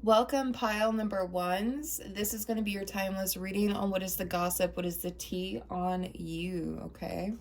Welcome, pile number ones. This is going to be your timeless reading on what is the gossip, what is the tea on you, okay?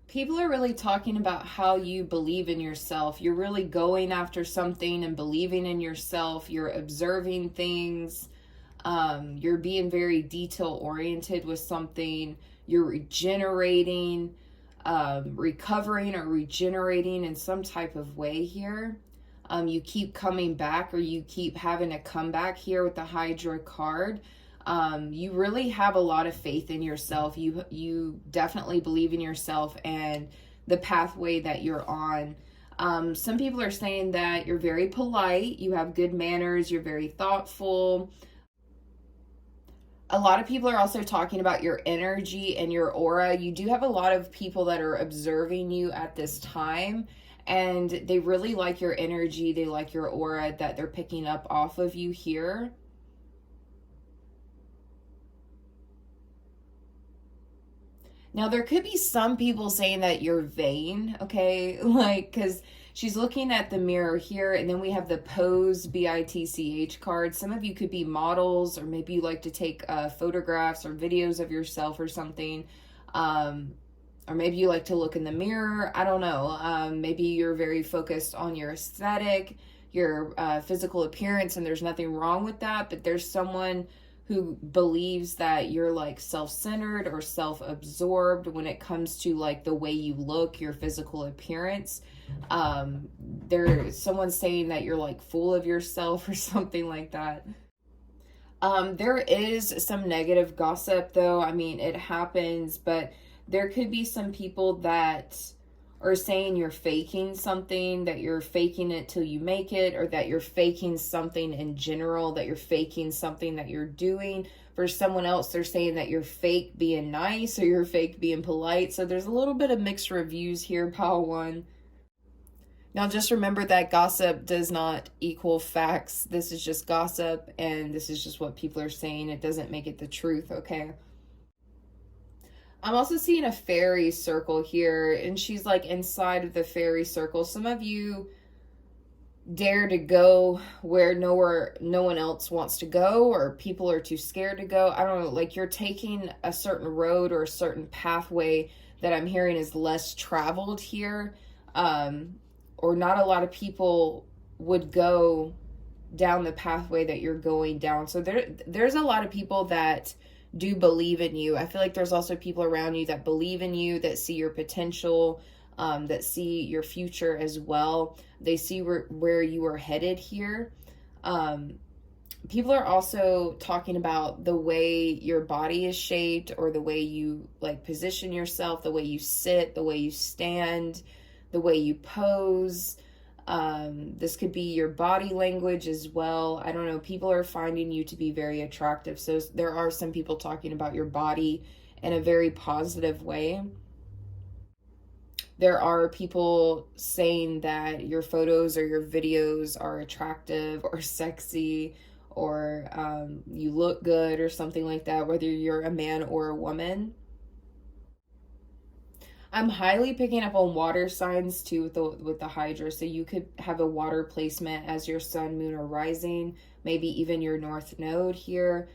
People are really talking about how you believe in yourself. You're really going after something and believing in yourself. You're observing things. You're being very detail oriented with something. You're regenerating, recovering or regenerating in some type of way here. You keep coming back, or you keep having a comeback here with the Hydra card. You really have a lot of faith in yourself. You definitely believe in yourself and the pathway that you're on. Some people are saying that you're very polite, you have good manners, you're very thoughtful. A lot of people are also talking about your energy and your aura. You do have a lot of people that are observing you at this time, and they really like your energy. They like your aura that they're picking up off of you here. Now, there could be some people saying that you're vain, okay? Like, because she's looking at the mirror here, and then we have the pose, BITCH card. Some of you could be models, or maybe you like to take photographs or videos of yourself or something. Or maybe you like to look in the mirror. I don't know. Maybe you're very focused on your aesthetic, your physical appearance, and there's nothing wrong with that, but there's someone who believes that you're like self-centered or self-absorbed when it comes to like the way you look, your physical appearance. There's someone saying that you're like full of yourself or something like that. There is some negative gossip though. I mean, it happens, but there could be some people that are saying you're faking something, that you're faking it till you make it, or that you're faking something in general, that you're faking something that you're doing. For someone else, they're saying that you're fake being nice or you're fake being polite. So there's a little bit of mixed reviews here, pile one. Now, just remember that gossip does not equal facts. This is just gossip, and this is just what people are saying. It doesn't make it the truth, okay? I'm also seeing a fairy circle here, and she's like inside of the fairy circle. Some of you dare to go where no one else wants to go, or people are too scared to go. I don't know, like you're taking a certain road or a certain pathway that I'm hearing is less traveled here. Or not a lot of people would go down the pathway that you're going down. So there's a lot of people that do believe in you. I feel like there's also people around you that believe in you, that see your potential, that see your future as well. They see where you are headed here. People are also talking about the way your body is shaped, or the way you like position yourself, the way you sit, the way you stand, the way you pose. This could be your body language as well. I don't know. People are finding you to be very attractive. So there are some people talking about your body in a very positive way. There are people saying that your photos or your videos are attractive or sexy, or you look good or something like that, whether you're a man or a woman. I'm highly picking up on water signs too with the Hydra. So you could have a water placement as your sun, moon, or rising, maybe even your north node here.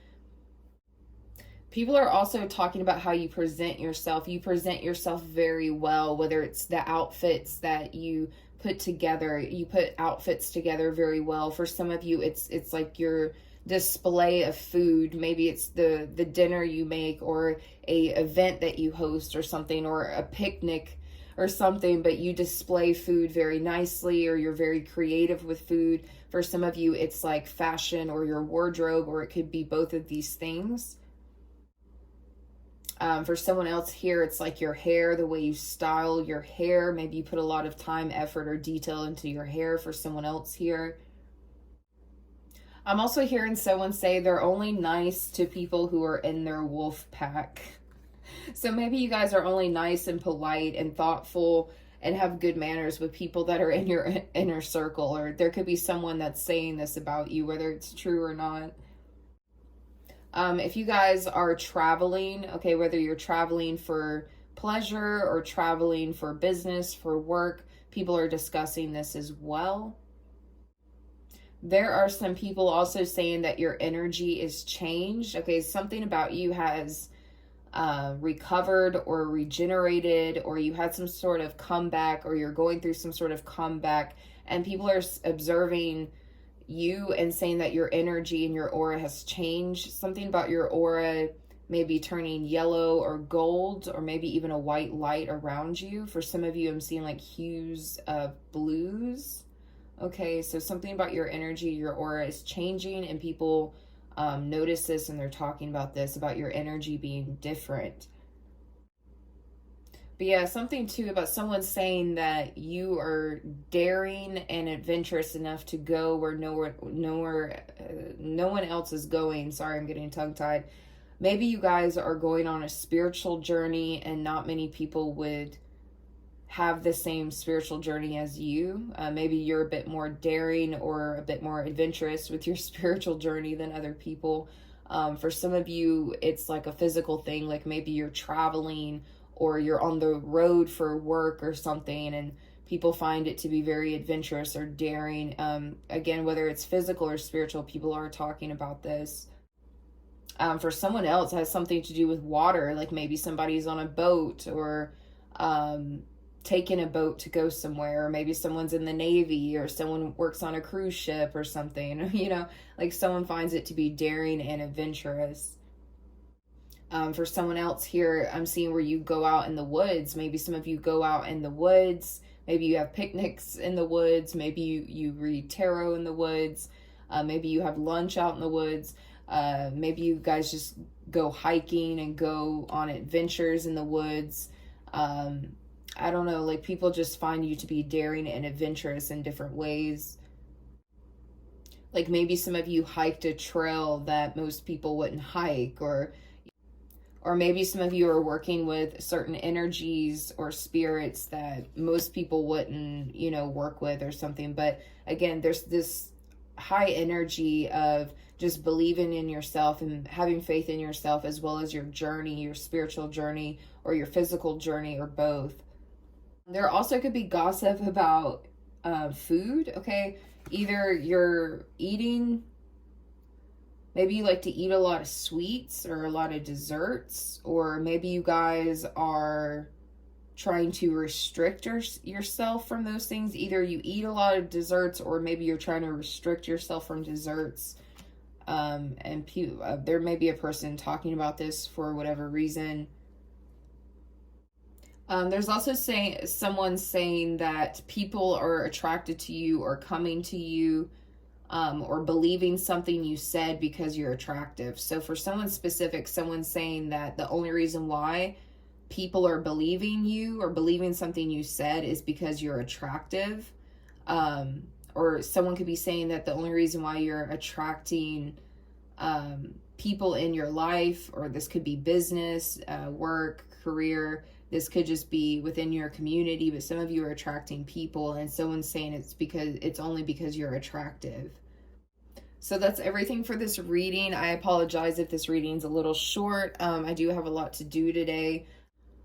People are also talking about how you present yourself. You present yourself very well, whether it's the outfits that you put together. You put outfits together very well. For some of you, it's like your display of food. Maybe it's the dinner you make, or a event that you host or something, or a picnic or something, but you display food very nicely, or you're very creative with food. For some of you, it's like fashion or your wardrobe, or it could be both of these things. For someone else here, it's like your hair, the way you style your hair. Maybe you put a lot of time, effort, or detail into your hair for someone else here. I'm also hearing someone say they're only nice to people who are in their wolf pack. So maybe you guys are only nice and polite and thoughtful and have good manners with people that are in your inner circle, or there could be someone that's saying this about you, whether it's true or not. If you guys are traveling, okay, whether you're traveling for pleasure or traveling for business, for work, people are discussing this as well. There are some people also saying that your energy is changed. Okay, something about you has recovered or regenerated, or you had some sort of comeback, or you're going through some sort of comeback, and people are observing you and saying that your energy and your aura has changed. Something about your aura maybe turning yellow or gold, or maybe even a white light around you. For some of you, I'm seeing like hues of blues. Okay, so something about your energy, your aura is changing, and people notice this, and they're talking about this, about your energy being different. But yeah, something too about someone saying that you are daring and adventurous enough to go where no one else is going. Sorry, I'm getting tongue-tied. Maybe you guys are going on a spiritual journey, and not many people would have the same spiritual journey as you. Maybe you're a bit more daring or a bit more adventurous with your spiritual journey than other people. For some of you, it's like a physical thing, like maybe you're traveling or you're on the road for work or something, and people find it to be very adventurous or daring. Again, whether it's physical or spiritual, people are talking about this. For someone else, it has something to do with water, like maybe somebody's on a boat, or taking a boat to go somewhere, or maybe someone's in the Navy, or someone works on a cruise ship or something, like someone finds it to be daring and adventurous. For someone else here, I'm seeing where you go out in the woods. Maybe some of you go out in the woods. Maybe you have picnics in the woods. Maybe you read tarot in the woods. Maybe you have lunch out in the woods. Maybe you guys just go hiking and go on adventures in the woods. I don't know, like people just find you to be daring and adventurous in different ways. Like maybe some of you hiked a trail that most people wouldn't hike, or maybe some of you are working with certain energies or spirits that most people wouldn't, work with or something. But again, there's this high energy of just believing in yourself and having faith in yourself, as well as your journey, your spiritual journey, or your physical journey, or both. There also could be gossip about food, okay? Either you're eating, maybe you like to eat a lot of sweets or a lot of desserts, or maybe you guys are trying to restrict yourself from those things. Either you eat a lot of desserts, or maybe you're trying to restrict yourself from desserts. There may be a person talking about this for whatever reason. There's also someone saying that people are attracted to you or coming to you, or believing something you said because you're attractive. So for someone specific, someone's saying that the only reason why people are believing you or believing something you said is because you're attractive. Or someone could be saying that the only reason why you're attracting people in your life, or this could be business, work, career, this could just be within your community, but some of you are attracting people, and someone's saying it's only because you're attractive. So that's everything for this reading. I apologize if this reading's a little short. I do have a lot to do today.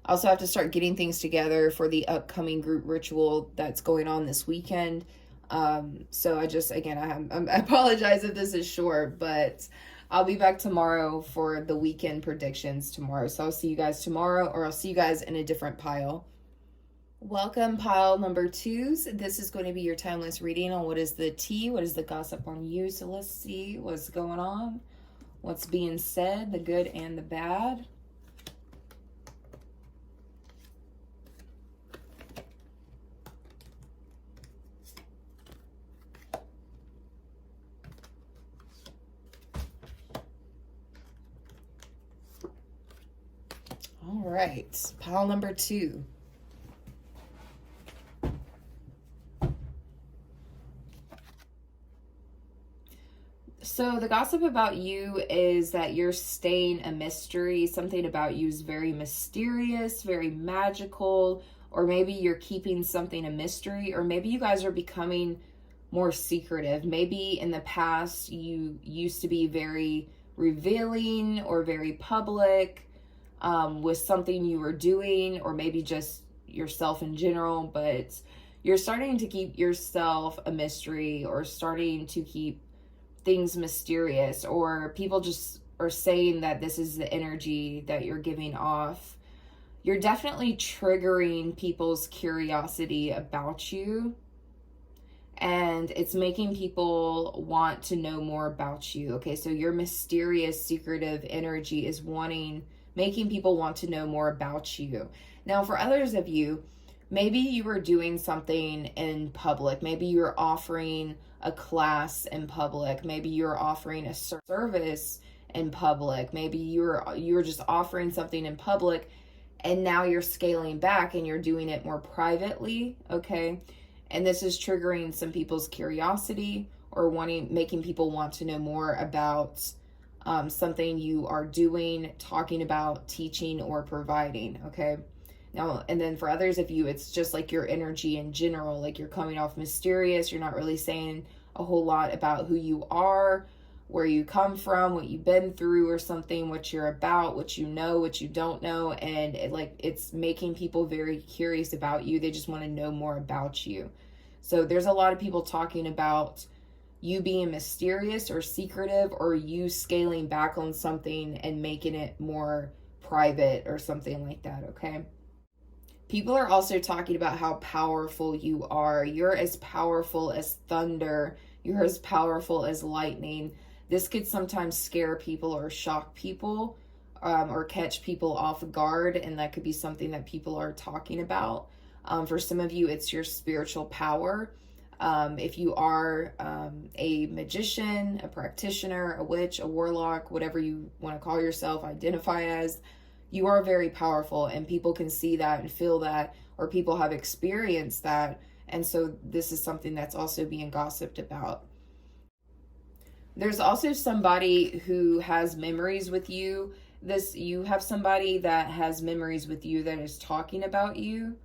I also have to start getting things together for the upcoming group ritual that's going on this weekend. So I apologize if this is short, but I'll be back tomorrow for the weekend predictions tomorrow. So I'll see you guys tomorrow, or I'll see you guys in a different pile. Welcome, pile number 2s. This is going to be your timeless reading on what is the tea, what is the gossip on you. So let's see what's going on, what's being said, the good and the bad. right, pile number 2. So the gossip about you is that you're staying a mystery. Something about you is very mysterious, very magical, or maybe you're keeping something a mystery, or maybe you guys are becoming more secretive. Maybe in the past you used to be very revealing or very public with something you were doing, or maybe just yourself in general, but you're starting to keep yourself a mystery, or starting to keep things mysterious, or people just are saying that this is the energy that you're giving off. You're definitely triggering people's curiosity about you, and it's making people want to know more about you. Okay, so your mysterious, secretive energy is making people want to know more about you. Now, for others of you, maybe you were doing something in public. Maybe you were offering a class in public. Maybe you were offering a service in public. Maybe you were just offering something in public, and now you're scaling back and you're doing it more privately, okay? And this is triggering some people's curiosity, or making people want to know more about something you are doing, talking about, teaching, or providing, okay? Now, and then for others of you, it's just like your energy in general, like you're coming off mysterious. You're not really saying a whole lot about who you are, where you come from, what you've been through or something, what you're about, what you know, what you don't know. And it's making people very curious about you. They just want to know more about you. So there's a lot of people talking about you being mysterious or secretive, or you scaling back on something and making it more private or something like that, okay? People are also talking about how powerful you are. You're as powerful as thunder. You're as powerful as lightning. This could sometimes scare people or shock people, or catch people off guard, and that could be something that people are talking about. For some of you, it's your spiritual power. If you are a magician, a practitioner, a witch, a warlock, whatever you want to call yourself, identify as, you are very powerful, and people can see that and feel that, or people have experienced that. And so this is something that's also being gossiped about. There's also somebody who has memories with you. You have somebody that has memories with you that is talking about you.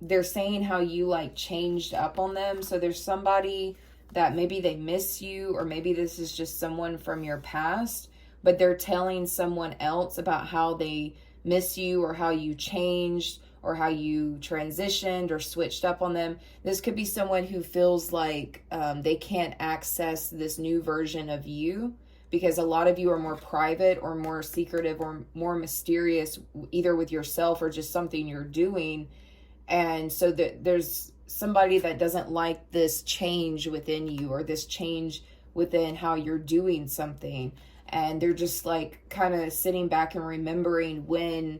They're saying how you changed up on them. So there's somebody that maybe they miss you, or maybe this is just someone from your past, but they're telling someone else about how they miss you, or how you changed, or how you transitioned or switched up on them. This could be someone who feels like they can't access this new version of you, because a lot of you are more private or more secretive or more mysterious, either with yourself or just something you're doing. And so there's somebody that doesn't like this change within you, or this change within how you're doing something. And they're just kind of sitting back and remembering when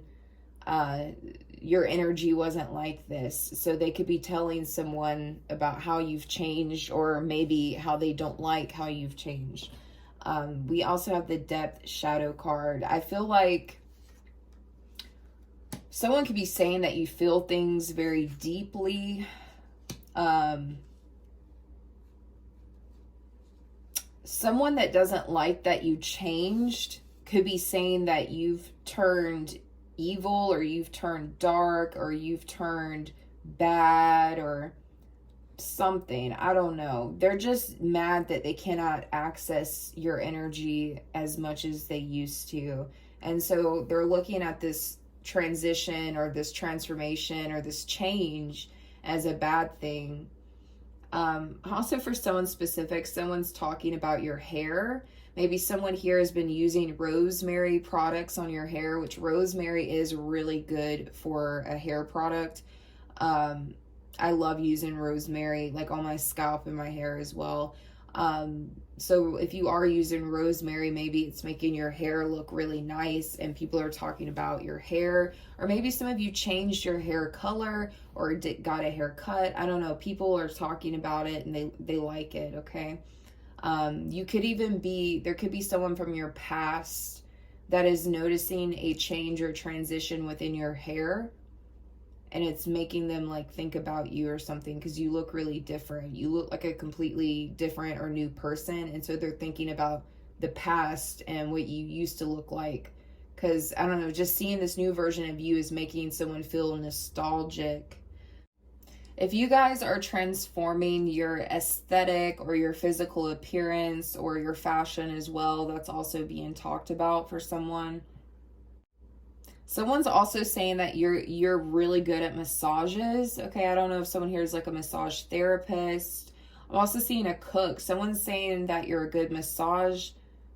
your energy wasn't like this. So they could be telling someone about how you've changed, or maybe how they don't like how you've changed. We also have the Depth Shadow card. I feel like someone could be saying that you feel things very deeply. Someone that doesn't like that you changed could be saying that you've turned evil, or you've turned dark, or you've turned bad, or something. I don't know. They're just mad that they cannot access your energy as much as they used to. And so they're looking at this transition, or this transformation, or this change as a bad thing. Also, for someone specific, someone's talking about your hair. Maybe someone here has been using rosemary products on your hair, which rosemary is really good for a hair product. I love using rosemary on my scalp and my hair as well. So if you are using rosemary, maybe it's making your hair look really nice, and people are talking about your hair. Or maybe some of you changed your hair color, or got a haircut. I don't know. People are talking about it, and they like it, okay? You could even there could be someone from your past that is noticing a change or transition within your hair, and it's making them like think about you or something, because you look really different. You look like a completely different or new person, and so they're thinking about the past and what you used to look like. Because I don't know, just seeing this new version of you is making someone feel nostalgic. If you guys are transforming your aesthetic or your physical appearance or your fashion as well, that's also being talked about for someone. Someone's also saying that you're really good at massages. Okay, I don't know if someone here is like a massage therapist. I'm also seeing a cook. Someone's saying that you're a good massage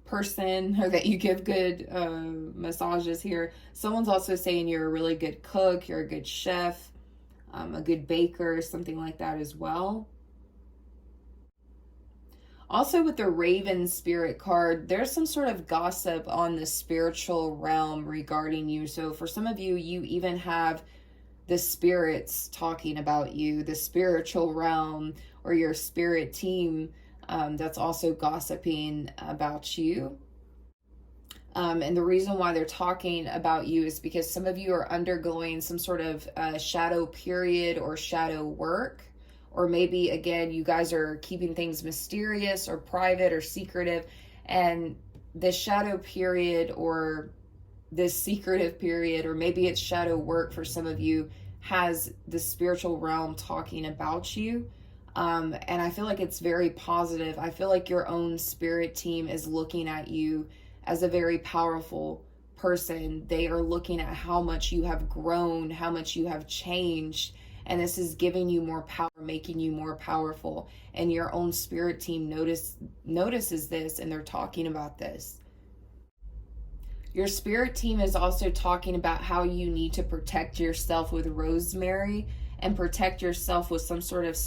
person, or that you give good massages here. Someone's also saying you're a really good cook, you're a good chef, a good baker, something like that as well. Also, with the Raven Spirit card, there's some sort of gossip on the spiritual realm regarding you. So for some of you, you even have the spirits talking about you, the spiritual realm, or your spirit team that's also gossiping about you. And the reason why they're talking about you is because some of you are undergoing some sort of shadow period or shadow work. Or maybe, again, you guys are keeping things mysterious or private or secretive. And this shadow period or this secretive period, or maybe it's shadow work for some of you, has the spiritual realm talking about you. And I feel like it's very positive. I feel like your own spirit team is looking at you as a very powerful person. They are looking at how much you have grown, how much you have changed. And this is giving you more power, making you more powerful. And your own spirit team notices this, and they're talking about this. Your spirit team is also talking about how you need to protect yourself with rosemary and protect yourself with some sort of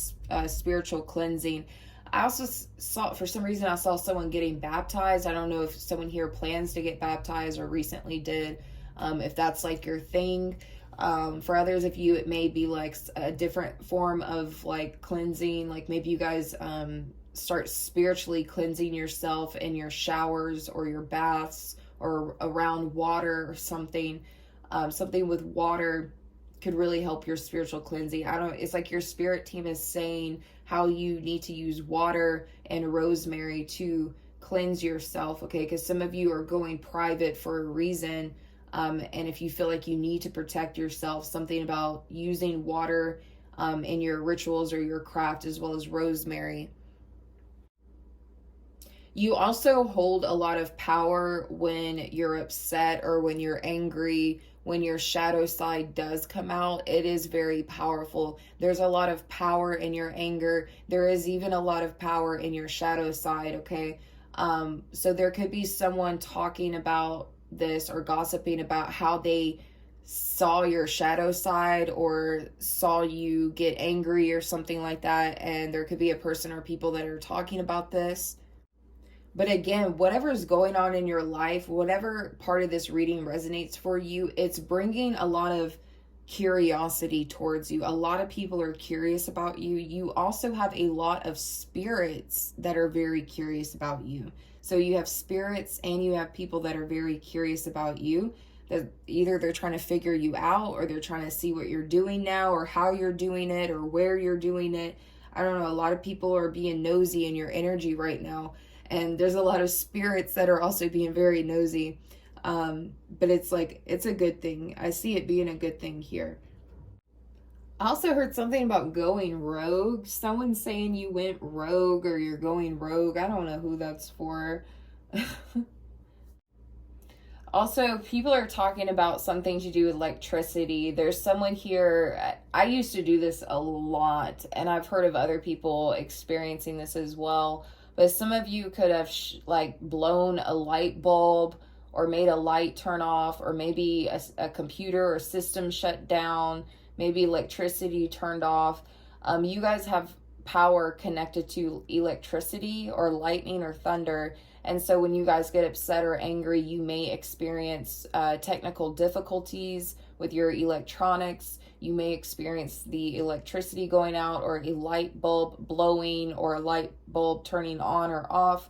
spiritual cleansing. I also saw, for some reason, I saw someone getting baptized. I don't know if someone here plans to get baptized or recently did, if that's like your thing. For others of you, it may be like a different form of like cleansing. Like maybe you guys start spiritually cleansing yourself in your showers or your baths or around water or something. Something with water could really help your spiritual cleansing. It's like your spirit team is saying how you need to use water and rosemary to cleanse yourself, okay? Because some of you are going private for a reason. And if you feel like you need to protect yourself, something about using water in your rituals or your craft, as well as rosemary. You also hold a lot of power when you're upset or when you're angry. When your shadow side does come out, it is very powerful. There's a lot of power in your anger. There is even a lot of power in your shadow side, okay? So there could be someone talking about this or gossiping about how they saw your shadow side or saw you get angry or something like that, and there could be a person or people that are talking about this. But again, whatever is going on in your life, whatever part of this reading resonates for you, it's bringing a lot of curiosity towards you. A lot of people are curious about you. You also have a lot of spirits that are very curious about you. So you have spirits and you have people that are very curious about you. That either they're trying to figure you out, or they're trying to see what you're doing now, or how you're doing it, or where you're doing it. I don't know. A lot of people are being nosy in your energy right now. And there's a lot of spirits that are also being very nosy. But it's like, it's a good thing. I see it being a good thing here. I also heard something about going rogue. Someone's saying you went rogue or you're going rogue. I don't know who that's for. Also, people are talking about something to do with electricity. There's someone here, I used to do this a lot, and I've heard of other people experiencing this as well. But some of you could have like blown a light bulb or made a light turn off, or maybe a computer or system shut down, maybe electricity turned off. You guys have power connected to electricity or lightning or thunder. And so when you guys get upset or angry, you may experience technical difficulties with your electronics. You may experience the electricity going out, or a light bulb blowing, or a light bulb turning on or off.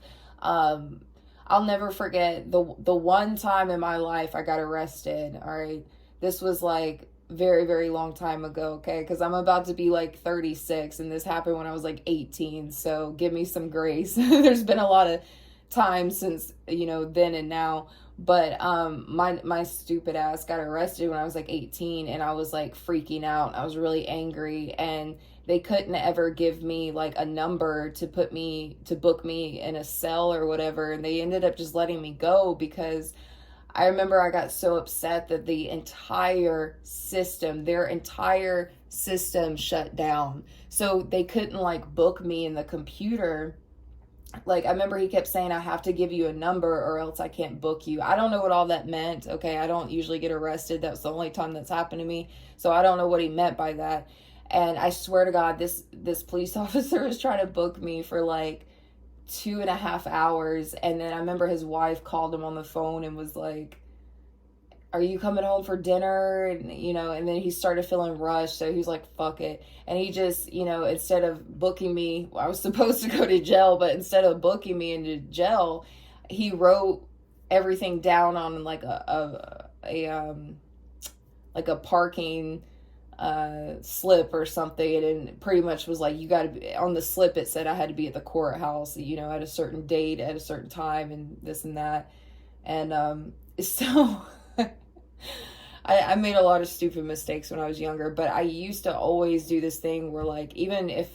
I'll never forget the one time in my life I got arrested. All right, this was like very very long time ago. Okay, because I'm about to be like 36, and this happened when I was like 18. So give me some grace. There's been a lot of time since, you know, then and now. But my stupid ass got arrested when I was like 18, and I was like freaking out. I was really angry, and they couldn't ever give me like a number to book me in a cell or whatever, and they ended up just letting me go because I remember I got so upset that their entire system shut down. So they couldn't like book me in the computer. Like, I remember he kept saying, I have to give you a number or else I can't book you. I don't know what all that meant. Okay, I don't usually get arrested. That's the only time that's happened to me. So I don't know what he meant by that. And I swear to God, this police officer was trying to book me for like 2.5 hours. And then I remember his wife called him on the phone and was like, are you coming home for dinner? And, you know, and then he started feeling rushed. So he was like, fuck it. And he just, you know, instead of booking me, I was supposed to go to jail, but instead of booking me into jail, he wrote everything down on like a parking slip or something, and pretty much was like, you got to be on the slip. It said I had to be at the courthouse, you know, at a certain date at a certain time and this and that. And so I made a lot of stupid mistakes when I was younger, but I used to always do this thing where, like, even if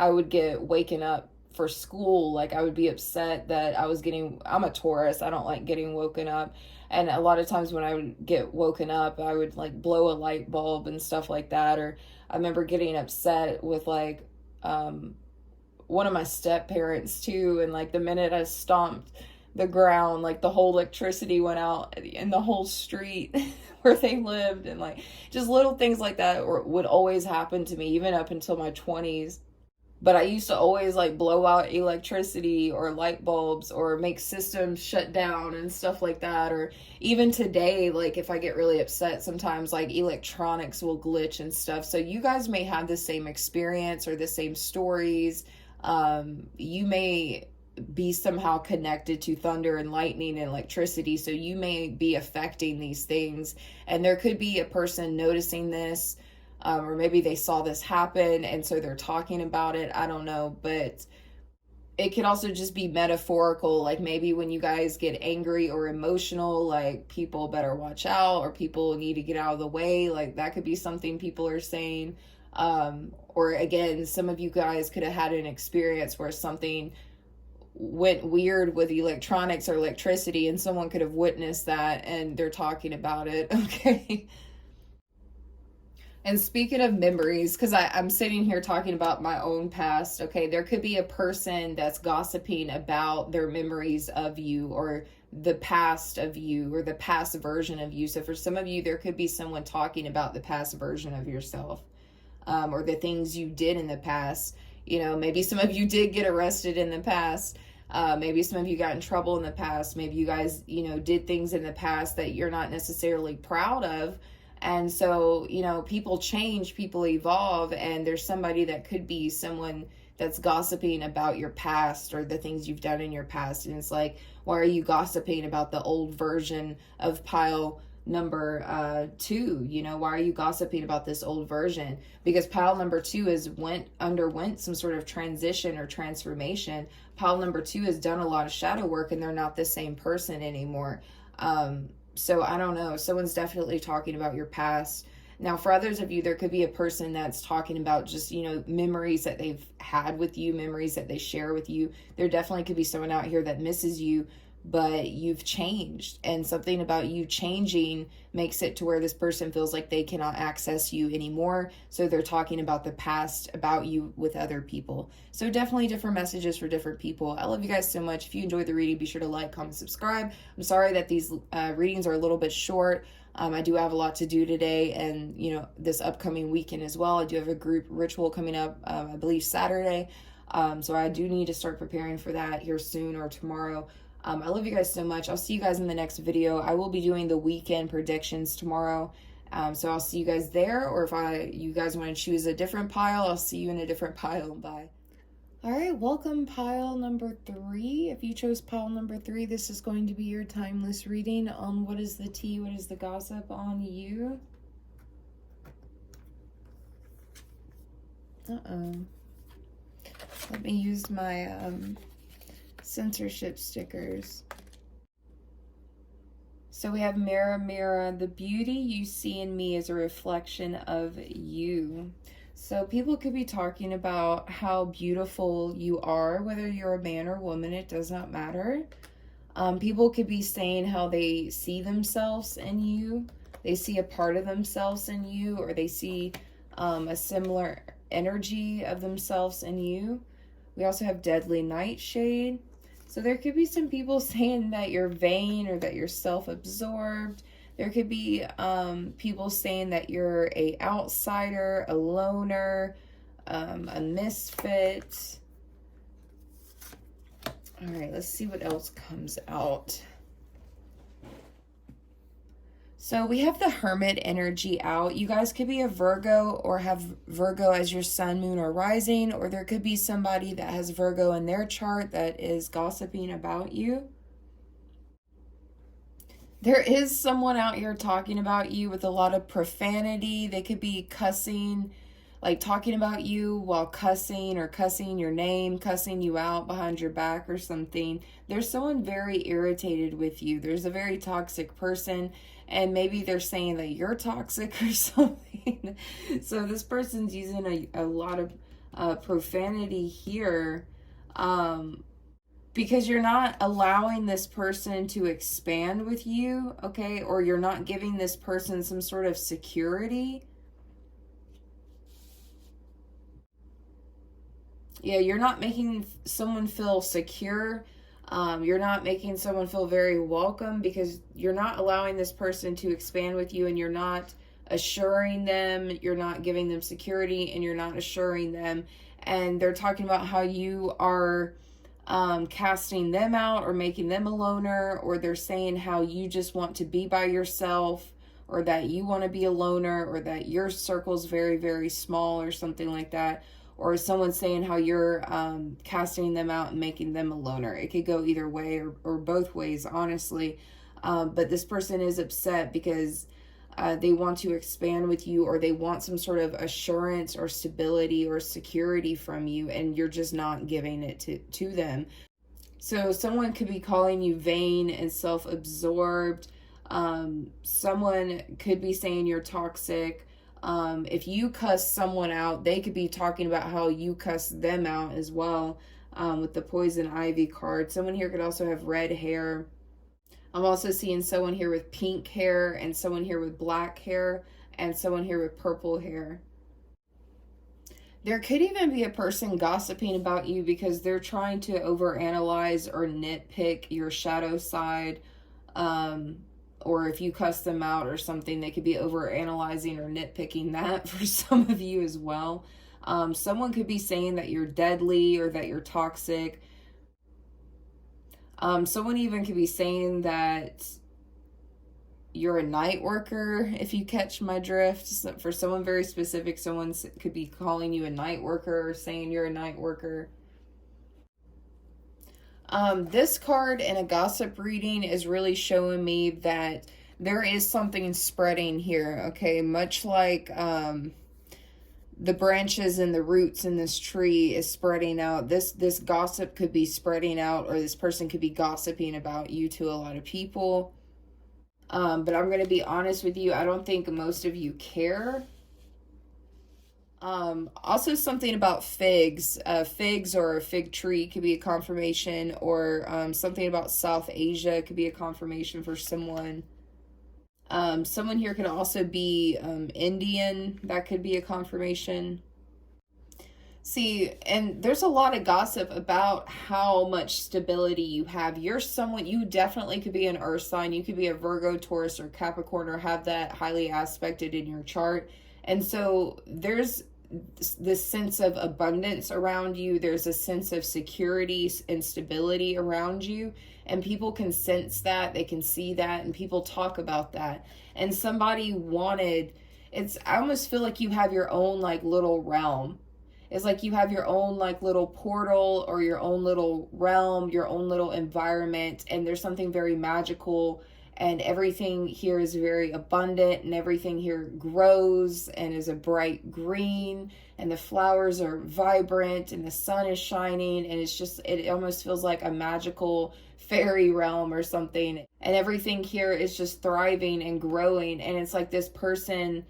I would get waken up for school, like, I would be upset that I'm a Taurus, I don't like getting woken up, and a lot of times when I would get woken up, I would, like, blow a light bulb and stuff like that, or I remember getting upset with, like, one of my step parents, too, and, like, the minute I stomped the ground, like the whole electricity went out in the whole street where they lived, and like just little things like that would always happen to me even up until my 20s. But I used to always like blow out electricity or light bulbs or make systems shut down and stuff like that. Or even today, like if I get really upset, sometimes like electronics will glitch and stuff. So you guys may have the same experience or the same stories. You may be somehow connected to thunder and lightning and electricity, so you may be affecting these things, and there could be a person noticing this, or maybe they saw this happen and so they're talking about it. I don't know, but it could also just be metaphorical, like maybe when you guys get angry or emotional, like people better watch out or people need to get out of the way, like that could be something people are saying. Or again, some of you guys could have had an experience where something went weird with electronics or electricity and someone could have witnessed that and they're talking about it. Okay. And speaking of memories, because I'm sitting here talking about my own past, okay, there could be a person that's gossiping about their memories of you or the past of you or the past version of you. So for some of you, there could be someone talking about the past version of yourself, or the things you did in the past. You know, maybe some of you did get arrested in the past. Maybe some of you got in trouble in the past. Maybe you guys, you know, did things in the past that you're not necessarily proud of. And so, you know, people change, people evolve, and there's somebody that could be someone that's gossiping about your past or the things you've done in your past. And it's like, why are you gossiping about the old version of pile number 2? You know, why are you gossiping about this old version? Because pile number 2 underwent some sort of transition or transformation. Pile number 2 has done a lot of shadow work and they're not the same person anymore. So I don't know, someone's definitely talking about your past. Now for others of you, there could be a person that's talking about just, you know, memories that they've had with you, memories that they share with you. There definitely could be someone out here that misses you, but you've changed, and something about you changing makes it to where this person feels like they cannot access you anymore. So they're talking about the past about you with other people. So definitely different messages for different people. I love you guys so much. If you enjoyed the reading, be sure to like, comment, subscribe. I'm sorry that these readings are a little bit short. I do have a lot to do today and, you know, this upcoming weekend as well. I do have a group ritual coming up, I believe Saturday. So I do need to start preparing for that here soon or tomorrow. I love you guys so much. I'll see you guys in the next video. I will be doing the weekend predictions tomorrow. So I'll see you guys there, or if you guys want to choose a different pile, I'll see you in a different pile. Bye. All right, welcome pile number 3. If you chose pile number 3, this is going to be your timeless reading on what is the tea, what is the gossip on you. Let me use my censorship stickers. So we have mirror, mirror, the beauty you see in me is a reflection of you. So people could be talking about how beautiful you are, whether you're a man or woman, it does not matter. People could be saying how they see themselves in you. They see a part of themselves in you, or they see a similar energy of themselves in you. We also have deadly nightshade. So there could be some people saying that you're vain or that you're self-absorbed. There could be people saying that you're a outsider, a loner, a misfit. All right, let's see what else comes out. So we have the Hermit energy out. You guys could be a Virgo or have Virgo as your sun, moon, or rising, or there could be somebody that has Virgo in their chart that is gossiping about you. There is someone out here talking about you with a lot of profanity. They could be cussing, like talking about you while cussing, or cussing your name, cussing you out behind your back or something. There's someone very irritated with you. There's a very toxic person, and maybe they're saying that you're toxic or something. So this person's using a lot of profanity here. Because you're not allowing this person to expand with you, okay? Or you're not giving this person some sort of security. Yeah, you're not making someone feel secure. You're not making someone feel very welcome, because you're not allowing this person to expand with you, and you're not assuring them, you're not giving them security, and you're not assuring them. And they're talking about how you are casting them out or making them a loner, or they're saying how you just want to be by yourself, or that you want to be a loner, or that your circle's very, very small, or something like that. Or someone's saying how you're casting them out and making them a loner. It could go either way, or both ways, honestly. But this person is upset because they want to expand with you, or they want some sort of assurance or stability or security from you, and you're just not giving it to them. So someone could be calling you vain and self-absorbed. Someone could be saying you're toxic. If you cuss someone out, they could be talking about how you cuss them out as well, with the poison ivy card. Someone here could also have red hair. I'm also seeing someone here with pink hair, and someone here with black hair, and someone here with purple hair. There could even be a person gossiping about you because they're trying to overanalyze or nitpick your shadow side. Or if you cuss them out or something, they could be overanalyzing or nitpicking that for some of you as well. Someone could be saying that you're deadly or that you're toxic. Someone even could be saying that you're a night worker, if you catch my drift. So for someone very specific, someone could be calling you a night worker or saying you're a night worker. This card in a gossip reading is really showing me that there is something spreading here, okay? Much like the branches and the roots in this tree is spreading out. This gossip could be spreading out, or this person could be gossiping about you to a lot of people. But I'm going to be honest with you, I don't think most of you care. Also something about figs. Figs or a fig tree could be a confirmation, or something about South Asia could be a confirmation for someone. Someone here could also be Indian. That could be a confirmation. See, and there's a lot of gossip about how much stability you have. You're someone, you definitely could be an earth sign. You could be a Virgo, Taurus, or Capricorn, or have that highly aspected in your chart. And so there's this sense of abundance around you. There's a sense of security and stability around you. And people can sense that. They can see that. And people talk about that. And somebody wanted, I almost feel like you have your own like little realm. It's like you have your own like little portal or your own little realm, your own little environment, and there's something very magical, and everything here is very abundant, and everything here grows and is a bright green, and the flowers are vibrant, and the sun is shining, and it's just, it almost feels like a magical fairy realm or something. And everything here is just thriving and growing, and it's like this person,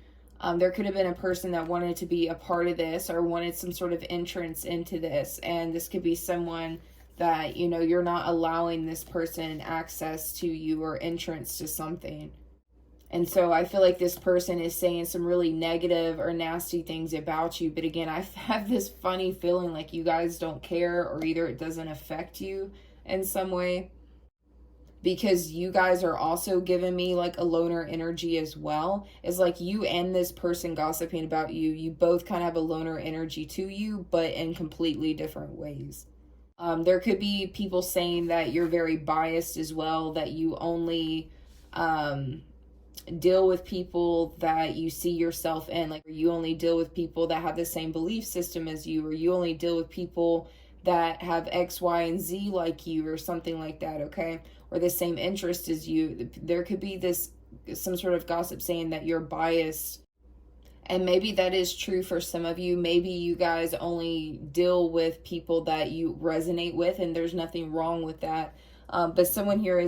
there could have been a person that wanted to be a part of this or wanted some sort of entrance into this. And this could be someone that, you know, you're not allowing this person access to you or entrance to something. And so I feel like this person is saying some really negative or nasty things about you. But again, I have this funny feeling like you guys don't care, or either it doesn't affect you in some way, because you guys are also giving me like a loner energy as well. It's like you and this person gossiping about you, you both kind of have a loner energy to you, but in completely different ways. There could be people saying that you're very biased as well, that you only deal with people that you see yourself in. Like, you only deal with people that have the same belief system as you, or you only deal with people that have X, Y, and Z like you, or something like that, okay? Or the same interest as you. There could be some sort of gossip saying that you're biased. And maybe that is true for some of you. Maybe you guys only deal with people that you resonate with, and there's nothing wrong with that. But someone here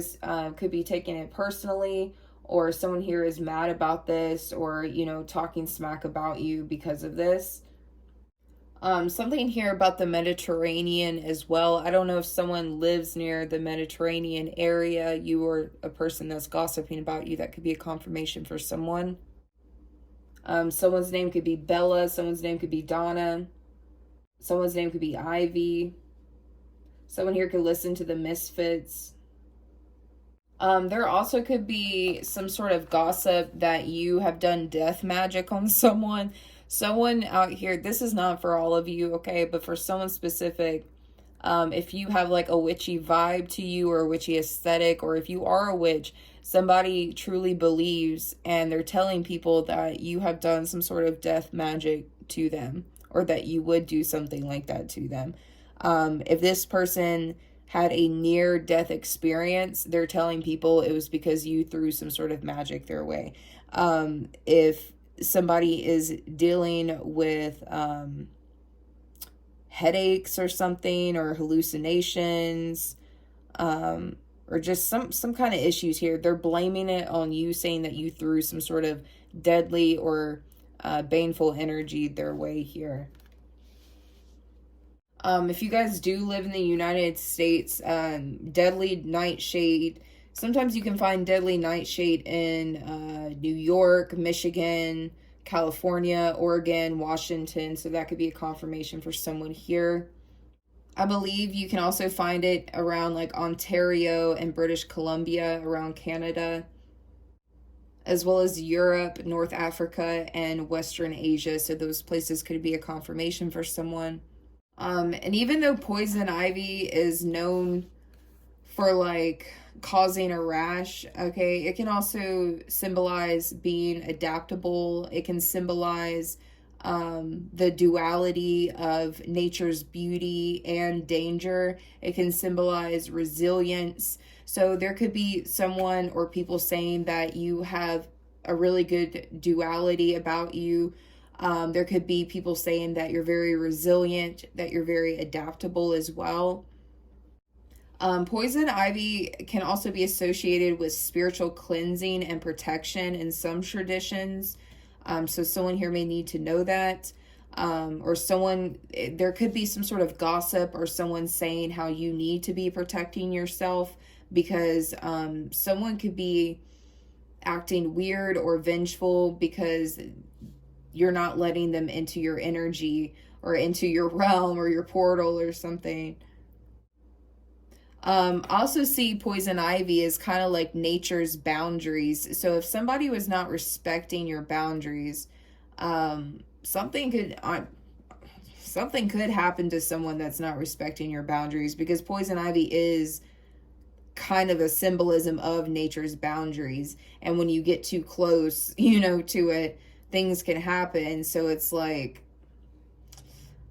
could be taking it personally, or someone here is mad about this, or, you know, talking smack about you because of this. Something here about the Mediterranean as well. I don't know if someone lives near the Mediterranean area, you or a person that's gossiping about you. That could be a confirmation for someone. Someone's name could be Bella. Someone's name could be Donna. Someone's name could be Ivy. Someone here could listen to the Misfits. There also could be some sort of gossip that you have done death magic on someone. Someone out here, this is not for all of you, okay, but for someone specific, if you have like a witchy vibe to you, or a witchy aesthetic, or if you are a witch, somebody truly believes and they're telling people that you have done some sort of death magic to them, or that you would do something like that to them. If this person had a near-death experience, they're telling people it was because you threw some sort of magic their way. If somebody is dealing with headaches or something, or hallucinations, or just some kind of issues here, they're blaming it on you, saying that you threw some sort of deadly or baneful energy their way here. If you guys do live in the United States, deadly nightshade, sometimes you can find deadly nightshade in New York, Michigan, California, Oregon, Washington, so that could be a confirmation for someone here. I believe you can also find it around like Ontario and British Columbia, around Canada, as well as Europe, North Africa, and Western Asia, so those places could be a confirmation for someone. And even though poison ivy is known for like causing a rash, okay, it can also symbolize being adaptable. It can symbolize the duality of nature's beauty and danger. It can symbolize resilience. So there could be someone or people saying that you have a really good duality about you. There could be people saying that you're very resilient, that you're very adaptable as well. Poison ivy can also be associated with spiritual cleansing and protection in some traditions. So someone here may need to know that. Or there could be some sort of gossip, or someone saying how you need to be protecting yourself, because someone could be acting weird or vengeful because you're not letting them into your energy, or into your realm, or your portal, or something. I also see poison ivy as kind of like nature's boundaries. So if somebody was not respecting your boundaries, something could happen to someone that's not respecting your boundaries, because poison ivy is kind of a symbolism of nature's boundaries. And when you get too close, to it, things can happen. So it's like,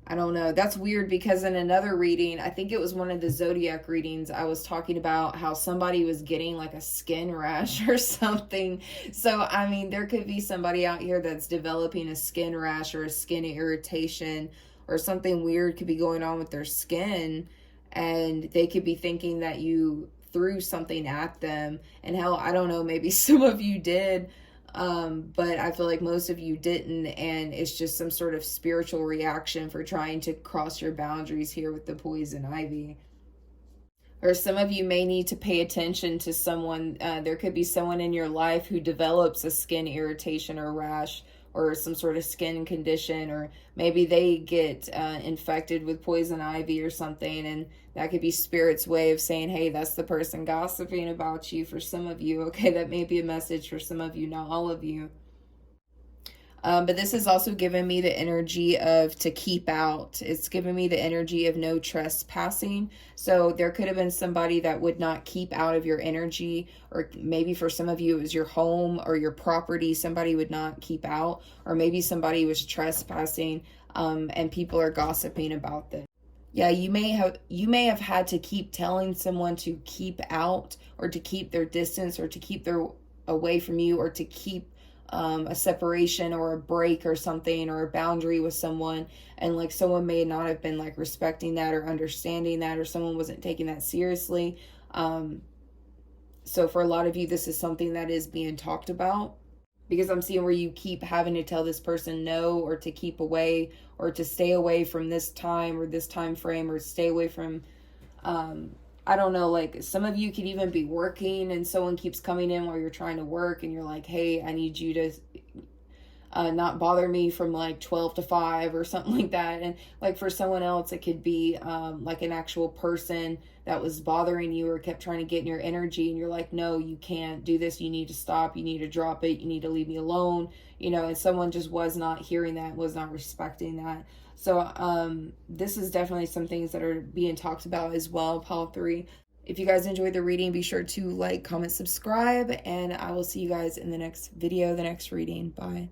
I don't know. That's weird because in another reading, I think it was one of the zodiac readings, I was talking about how somebody was getting like a skin rash or something. So, I mean, there could be somebody out here that's developing a skin rash or a skin irritation, or something weird could be going on with their skin, and they could be thinking that you threw something at them. And hell, I don't know, maybe some of you did. But I feel like most of you didn't, and it's just some sort of spiritual reaction for trying to cross your boundaries here with the poison ivy. Or some of you may need to pay attention to someone. There could be someone in your life who develops a skin irritation or rash or some sort of skin condition, or maybe they get infected with poison ivy or something, and that could be spirit's way of saying, hey, that's the person gossiping about you for some of you. Okay, that may be a message for some of you, not all of you. But this has also given me the energy of to keep out. It's given me the energy of no trespassing. So there could have been somebody that would not keep out of your energy, or maybe for some of you it was your home or your property. Somebody would not keep out, or maybe somebody was trespassing, and people are gossiping about this. Yeah, you may have had to keep telling someone to keep out, or to keep their distance, or to keep their away from you, or to keep a separation or a break or something, or a boundary with someone, and like someone may not have been like respecting that or understanding that, or someone wasn't taking that seriously. So for a lot of you, this is something that is being talked about, because I'm seeing where you keep having to tell this person no, or to keep away, or to stay away from this time or this time frame, or stay away from I don't know, like some of you could even be working and someone keeps coming in while you're trying to work, and you're like, hey, I need you to not bother me from like 12 to 5 or something like that. And like for someone else, it could be like an actual person that was bothering you or kept trying to get in your energy, and you're like, no, you can't do this, you need to stop, you need to drop it, you need to leave me alone, and someone just was not hearing that, was not respecting that. So this is definitely some things that are being talked about as well, Pile 3. If you guys enjoyed the reading, be sure to like, comment, subscribe, and I will see you guys in the next video, the next reading. Bye.